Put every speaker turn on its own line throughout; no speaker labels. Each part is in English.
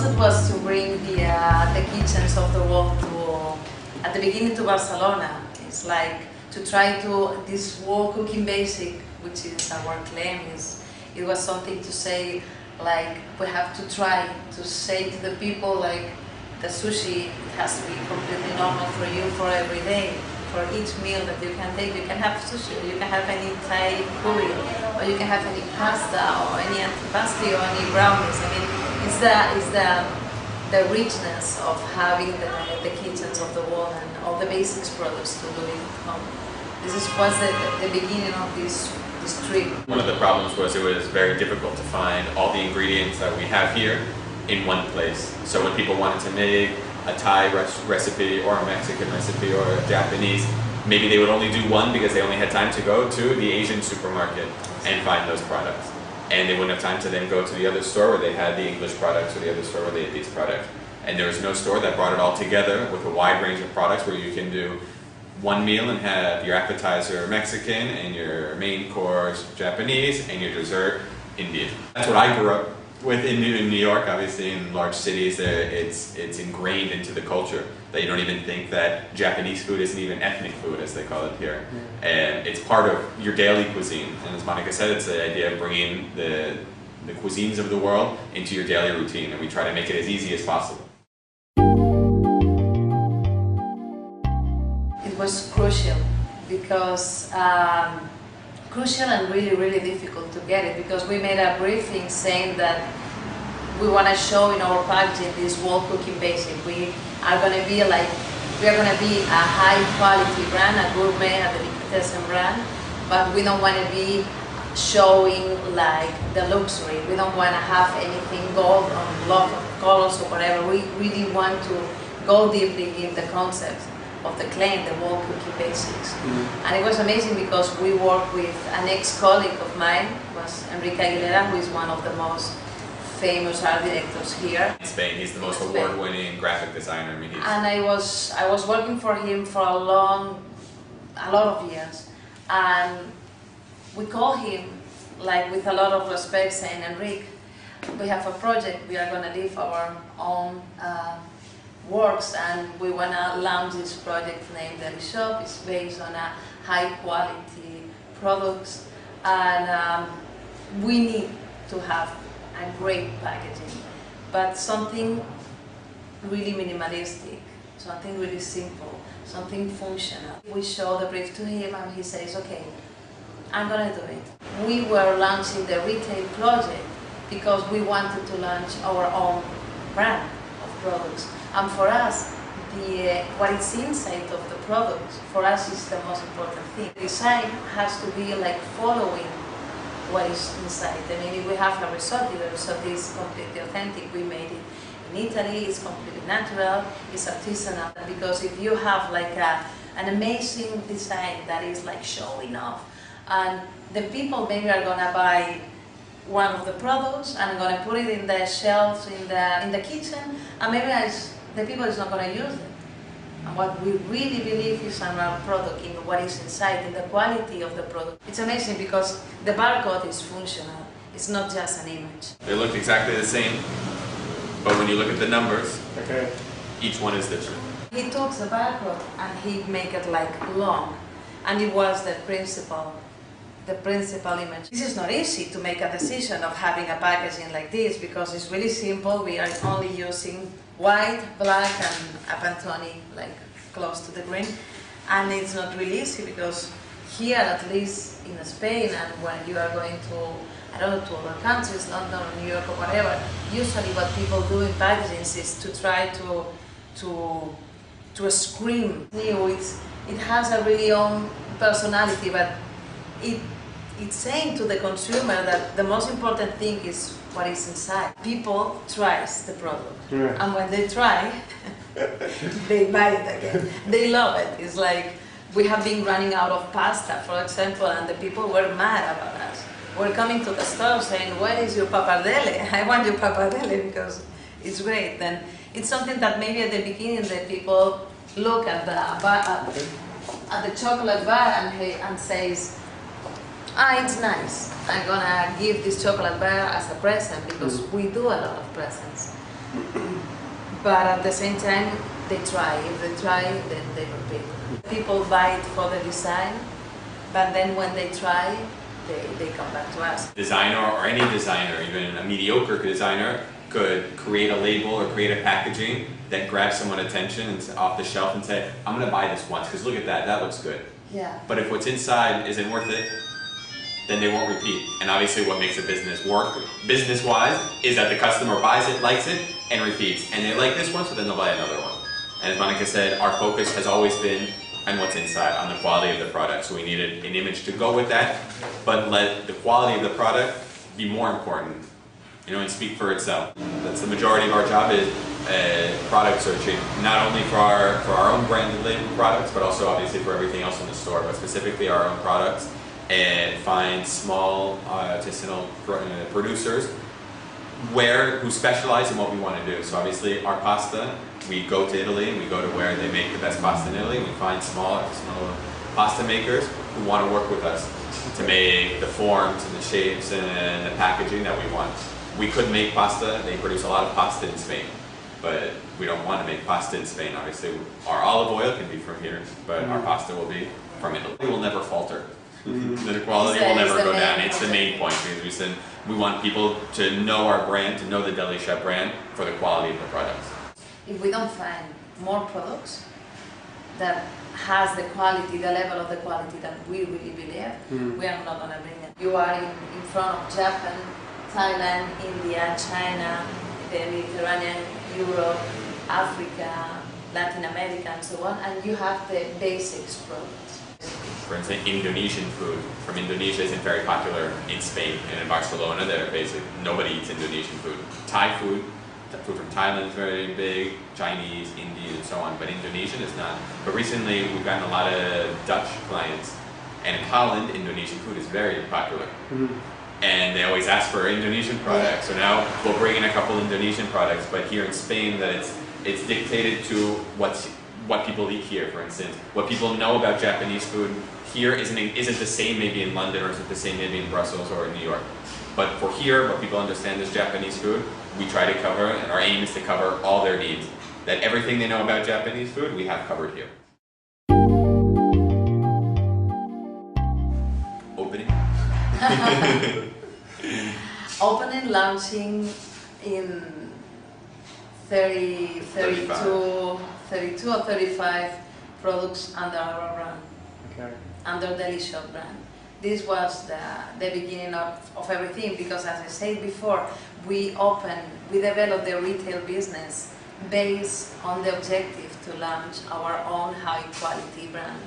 concept was to bring the kitchens of the world to, at the beginning, to Barcelona. It's like to try to, this world cooking basic, which is our claim, it was something to say, like, we have to try to say to the people, like, the sushi, it has to be completely normal for you for every day. For each meal that you can take, you can have sushi, or you can have any Thai curry, or you can have any pasta, or any antipasti, or any brownies. I mean, it's the richness of having the kitchens of the world and all the basics products to do it at home. This was the beginning of this trip.
One of the problems was it was very difficult to find all the ingredients that we have here in one place. So when people wanted to make a Thai recipe or a Mexican recipe or a Japanese, maybe they would only do one because they only had time to go to the Asian supermarket and find those products. And they wouldn't have time to then go to the other store where they had the English products or the other store where they had these products. And there was no store that brought it all together with a wide range of products where you can do one meal and have your appetizer Mexican and your main course Japanese and your dessert Indian. That's what I grew up with in New York. Obviously in large cities it's ingrained into the culture that you don't even think that Japanese food isn't even ethnic food, as they call it here. And it's part of your daily cuisine. And as Monica said, it's the idea of bringing the cuisines of the world into your daily routine, and we try to make it as easy as possible.
It was crucial because crucial and really, really difficult to get it, because we made a briefing saying that we want to show in our packaging this world cooking basic. We are going to be a high quality brand, a gourmet, a delicatessen brand, but we don't want to be showing like the luxury. We don't want to have anything gold on lot of colors or whatever. We really want to go deeply in the concept of the claim, the world cooking basics. And it was amazing because we worked with an ex-colleague of mine, was Enrique Aguilera, who is one of the most famous art directors here.
In Spain, he's the most award-winning graphic designer.
And I was working for him for a lot of years. And we call him, like, with a lot of respect, saying, Enrique, we have a project, we are going to leave our own works, and we want to launch this project named Delishop. It's based on a high quality products, and we need to have a great packaging, but something really minimalistic, something really simple, something functional. We show the brief to him and he says, okay, I'm going to do it. We were launching the retail project because we wanted to launch our own brand of products. And for us, what is inside of the product, for us, is the most important thing. Design has to be like following what is inside. I mean, if we have a risotto, the risotto is completely authentic. We made it in Italy, it's completely natural, it's artisanal. Because if you have like an amazing design that is like showing off, and the people maybe are gonna buy one of the products and going to put it in the shelves in the kitchen, and maybe the people is not going to use it. And what we really believe is in our product, in what is inside, in the quality of the product. It's amazing because the barcode is functional. It's not just an image.
They look exactly the same, but when you look at the numbers, each one is different.
He took the barcode and he made it like long, and it was the principal image. This is not easy to make a decision of having a packaging like this because it's really simple. We are only using white, black, and a Pantone like close to the green, and it's not really easy because here, at least in Spain, and when you are going to, I don't know, to other countries, London or New York or whatever, usually what people do in packaging is to try to scream new. It has a really own personality, but it's saying to the consumer that the most important thing is what is inside. People try the product, and when they try, they buy it again. They love it. It's like we have been running out of pasta, for example, and the people were mad about us. We're coming to the store saying, "Where is your pappardelle? I want your pappardelle because it's great." Then it's something that maybe at the beginning the people look at the chocolate bar and says, it's nice. I'm gonna give this chocolate bar as a present because we do a lot of presents. But at the same time, they try. If they try, then they repeat. People buy it for the design, but then when they try, they come back to us.
Designer, or any designer, even a mediocre designer, could create a label or create a packaging that grabs someone's attention and off the shelf and say, I'm going to buy this once because look at that, that looks good.
Yeah.
But if what's inside isn't worth it, then they won't repeat. And obviously what makes a business work, business-wise, is that the customer buys it, likes it, and repeats. And they like this one, so then they'll buy another one. And as Monica said, our focus has always been on what's inside, on the quality of the product. So we needed an image to go with that, but let the quality of the product be more important, you know, and speak for itself. That's the majority of our job, is product searching, not only for our own branded label products, but also obviously for everything else in the store, but specifically our own products, and find small artisanal producers who specialize in what we want to do. So obviously our pasta, we go to Italy and we go to where they make the best pasta in Italy. We find small artisanal pasta makers who want to work with us to make the forms and the shapes and the packaging that we want. We could make pasta. They produce a lot of pasta in Spain, but we don't want to make pasta in Spain. Obviously our olive oil can be from here, but our pasta will be from Italy. It will never falter. The quality will never go down. It's the main point, because we said we want people to know our brand, to know the Delishop brand for the quality of the products.
If we don't find more products that has the quality, the level of the quality that we really believe, we are not going to bring it. You are in front of Japan, Thailand, India, China, the Mediterranean, Europe, Africa, Latin America, and so on, and you have the basics products.
For instance, Indonesian food from Indonesia isn't very popular in Spain and in Barcelona. They're basic. Nobody eats Indonesian food. Thai food from Thailand is very big, Chinese, Indian, and so on, but Indonesian is not. But recently we've gotten a lot of Dutch clients, and in Holland, Indonesian food is very popular. And they always ask for Indonesian products. So now we'll bring in a couple Indonesian products, but here in Spain, that it's dictated to what people eat here. For instance, what people know about Japanese food here isn't the same maybe in London, or isn't the same maybe in Brussels or in New York. But for here, what people understand is Japanese food, we try to cover, and our aim is to cover all their needs. That everything they know about Japanese food, we have covered here. Opening?
Opening, launching in 32 or 35 products under our brand, under Delishop brand. This was the beginning of everything, because as I said before, we developed the retail business based on the objective to launch our own high quality brand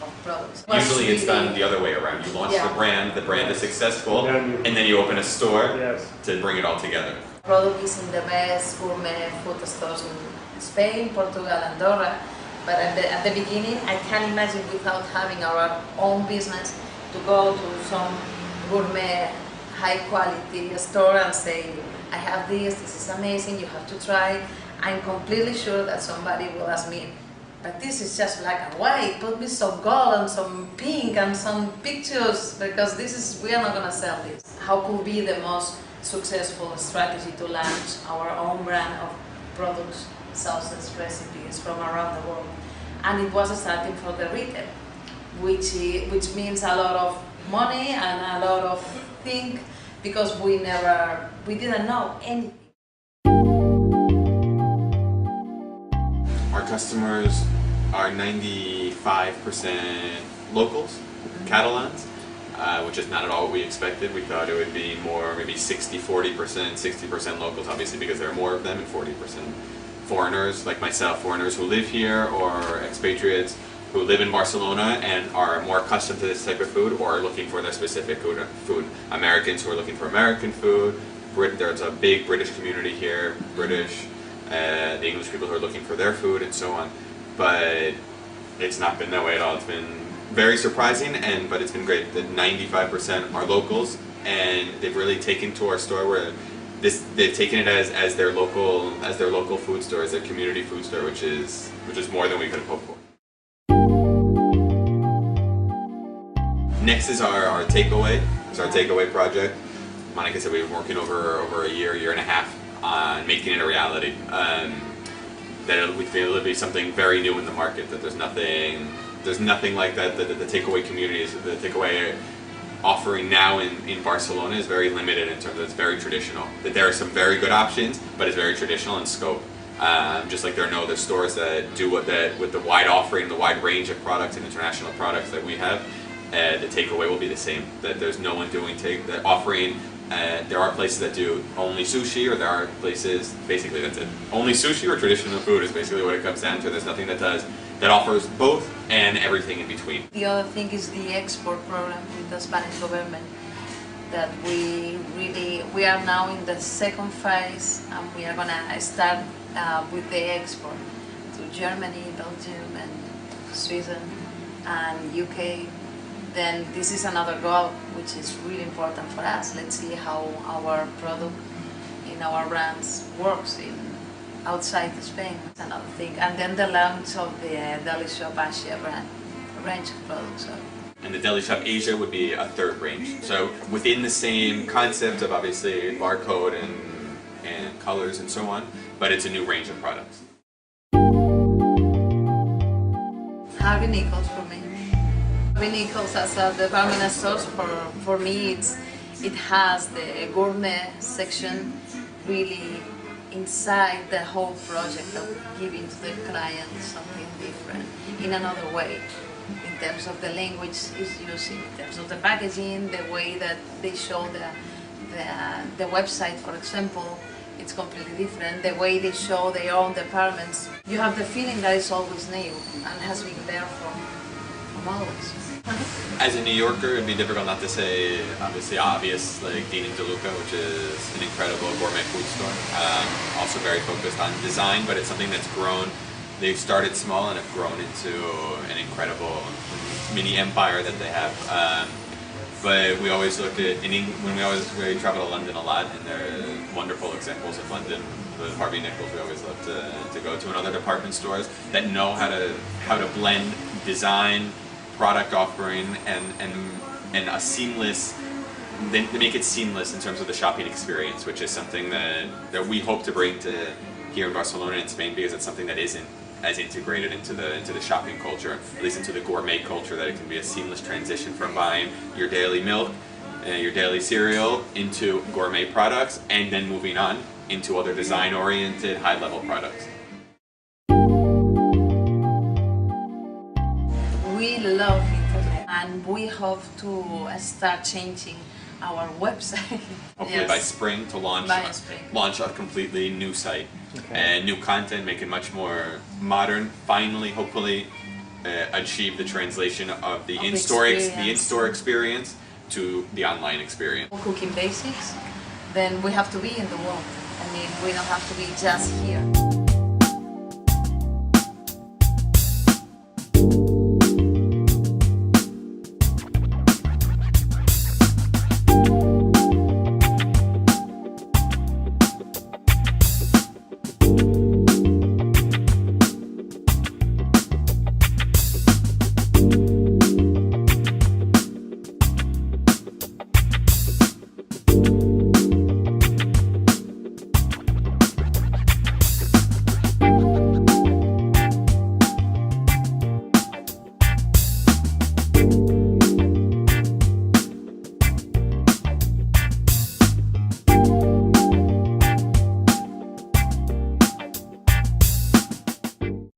of products.
Usually it's done the other way around. You launch the brand is successful, and then you open a store to bring it all together.
The product is in the best gourmet food stores in Spain, Portugal, Andorra, but at the beginning I can't imagine without having our own business to go to some gourmet, high quality store and say, I have this is amazing, you have to try. I'm completely sure that somebody will ask me, but this is just black and white, put me some gold and some pink and some pictures, because we are not going to sell this. How could be the most successful strategy to launch our own brand of products, sauces, recipes from around the world? And it was starting from the retail, which means a lot of money and a lot of things, because we didn't know anything.
Our customers are 95% locals, Catalans, which is not at all what we expected. We thought it would be more, maybe 40%, 60% locals, obviously because there are more of them, and 40% foreigners, like myself, foreigners who live here, or expatriates who live in Barcelona and are more accustomed to this type of food, or are looking for their specific food. Americans who are looking for American food. There's a big British community here, the English people who are looking for their food, and so on. But it's not been that way at all. It's been very surprising, but it's been great that 95% are locals, and they've really taken to our store where they've taken it as their local food store, as their community food store, which is more than we could have hoped for. Next is our takeaway. It's our takeaway project. Monica said we've been working over a year and a half on making it a reality. That we feel it'll be something very new in the market. That there's nothing like that. The takeaway community is the takeaway offering now in Barcelona is very limited in terms of it's very traditional. That there are some very good options, but it's very traditional in scope. Just like there are no other stores that do with the wide offering, the wide range of products and international products that we have. The takeaway will be the same. That there's no one doing offering. There are places that do only sushi, or there are places, basically that's it. Only sushi or traditional food is basically what it comes down to. There's nothing that offers both and everything in between.
The other thing is the export program with the Spanish government, that we are now in the second phase, and we are gonna start with the export to Germany, Belgium and Sweden and UK. Then this is another goal which is really important for us. Let's see how our product in our brands works outside Spain. That's another thing. And then the launch of the Delishop Asia brand range of products.
And the Delishop Asia would be a third range. So within the same concept of obviously barcode and colors and so on, but it's a new range of products.
Harvey Nichols for me. Harvey Nichols as a department stores for me it has the gourmet section really inside the whole project of giving to the client something different in another way. In terms of the language is using, in terms of the packaging, the way that they show the website, for example, it's completely different. The way they show their own departments, you have the feeling that it's always new and has been there from always.
As a New Yorker, it'd be difficult not to say, obviously obvious, like Dean & DeLuca, which is an incredible gourmet food store. Also very focused on design, but it's something that's grown. They've started small and have grown into an incredible mini empire that they have. But we always looked at, we travel to London a lot, and there are wonderful examples of London. The Harvey Nichols we always love to go to, and other department stores that know how to blend design, product offering, and a seamless. They make it seamless in terms of the shopping experience, which is something that we hope to bring to here in Barcelona and Spain, because it's something that isn't as integrated into the shopping culture, at least into the gourmet culture, that it can be a seamless transition from buying your daily milk, your daily cereal, into gourmet products, and then moving on into other design-oriented, high-level products.
We love internet, and we hope to start changing our website.
Hopefully
Yes.
by spring to launch a completely new site, and new content, make it much more modern. Finally, hopefully, achieve the translation of the in-store experience to the online experience.
Cooking basics, then we have to be in the world. I mean, we don't have to be just here.